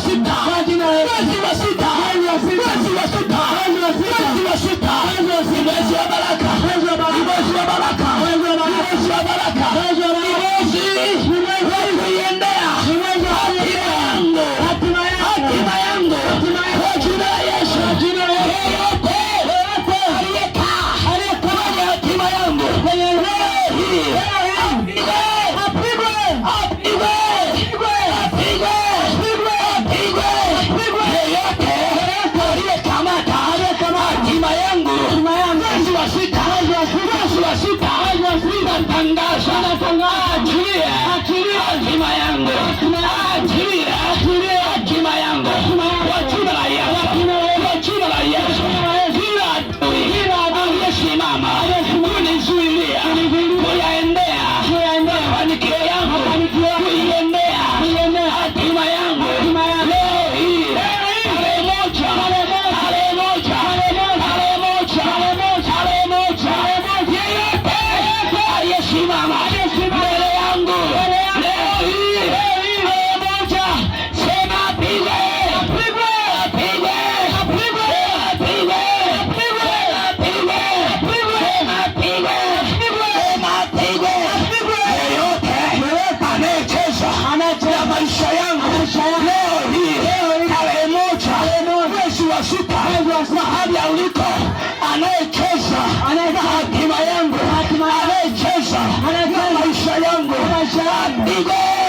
sita, mwezi wa sita, mwezi wa sita, mwezi wa sita, mwezi wa baraka, mwezi wa baraka, mwezi wa baraka, mwezi wa kuiendea hatima yangu kwa jina la Yesu. Yeyote aliyekaa kwenye hatima yangu mahali uliko, anayecheza hatima yangu, anayecheza maisha yangu, apigwe.